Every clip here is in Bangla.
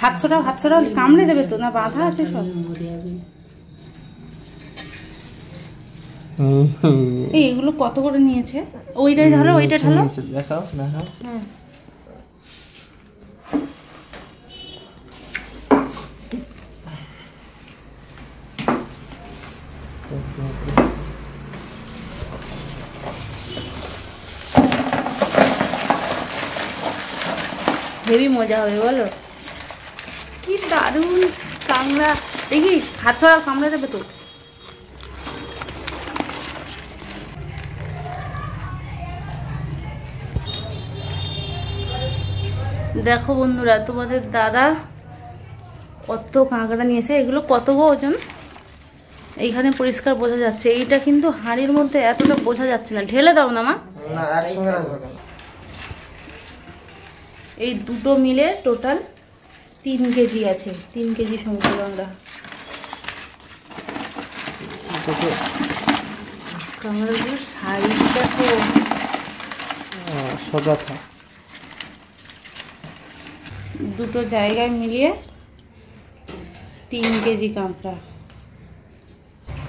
হাত ছড়াও কামড়ে দেবে তো, না বাঁধা আছে সব? এইগুলো কত করে নিয়েছে? ওইটাই ধরো, ওইটা ঢালো, দেখাও দেখাও। হ্যাঁ হেভি মজা হবে বলো, কি দারুণ কাঁকড়া। দেখি হাত ছড়াও, কামড়ে দেবে তো। দেখো বন্ধুরা, তোমাদের দাদা কত কাঁকড়া নিয়েছে। এগুলো কত গো ওজন? এইখানে পরিষ্কার বোঝা যাচ্ছে, এইটা কিন্তু হাঁড়ির মধ্যে এতটা বোঝা যাচ্ছে না। ঢেলে দাও না মা। এই দুটো মিলে টোটাল 3 কেজি আছে, 3 কেজি সমুদ্র কাঁকড়া। কাঁকড়াগুলোর সাইজ দেখো, সোজা থাক। দুটো জায়গায় মিলিয়ে 3 কেজি কাঁকড়া।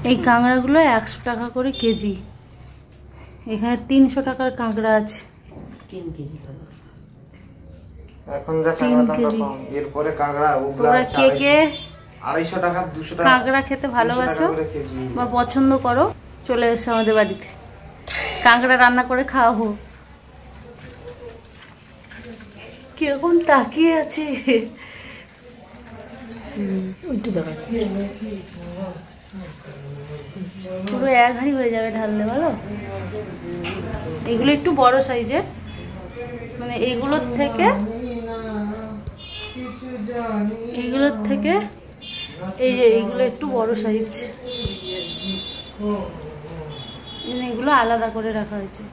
এই কাঁকড়াগুলো 100 টাকা করে কেজি। এখানে 300 টাকার কাঁকড়া আছে। 3 কেজি এখন যা কাঁকড়া দাম কম, এরপরে কাঁকড়া ওগুলা কে কে 250 টাকা 200 টাকা কাঁকড়া খেতে ভালোবাসো বা পছন্দ করো, চলে এসো আমাদের বাড়িতে, কাঁকড়া রান্না করে খাওয়াবো। কিরকম তাকিয়ে আছে, পুরো 1 হাঁড়ি হয়ে যাবে ঢাললে বলো। এগুলো একটু বড় সাইজের, মানে এইগুলোর থেকে এই যে এইগুলো একটু বড় সাইজ, এগুলো আলাদা করে রাখা হয়েছে।